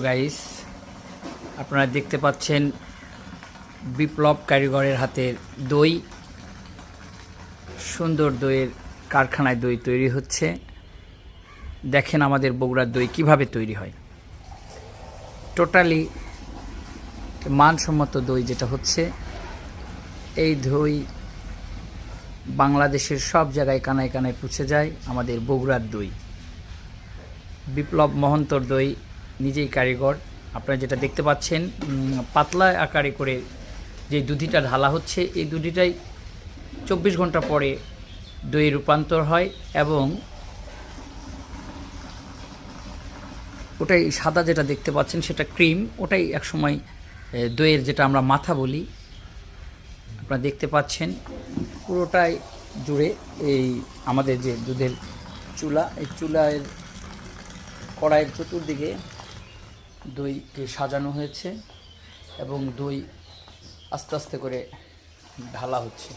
Guys, আপনারা দেখতে পাচ্ছেন বিপ্লব কারিগরের হাতের দই। সুন্দর দইয়ের কারখানায় দই তৈরি হচ্ছে। দেখেন আমাদের বগুড়ার দই কিভাবে তৈরি হয়। টোটালি মানসম্মত দই যেটা হচ্ছে, এই দই বাংলাদেশের সব জায়গায় কানায় কানায় পৌঁছে যায়। আমাদের বগুড়ার দই, বিপ্লব মহন্তর দই নিজেই কারিগর। আপনারা যেটা দেখতে পাচ্ছেন, পাতলা আকারে করে যে দুধিটা ঢালা হচ্ছে, এই দুধিটাই 24 ঘন্টা পরে দই রূপান্তর হয় এবং ওটাই সাদা যেটা দেখতে পাচ্ছেন সেটা ক্রিম, ওটাই একসময় দইয়ের যেটা আমরা মাথা বলি। আপনারা দেখতে পাচ্ছেন পুরোটাই জুড়ে এই আমাদের যে দুধের চুলা, এই চুলার কড়াইয়ের চতুর্দিকে দইকে সাজানো হয়েছে এবং দই আস্তে আস্তে করে ঢালা হচ্ছে।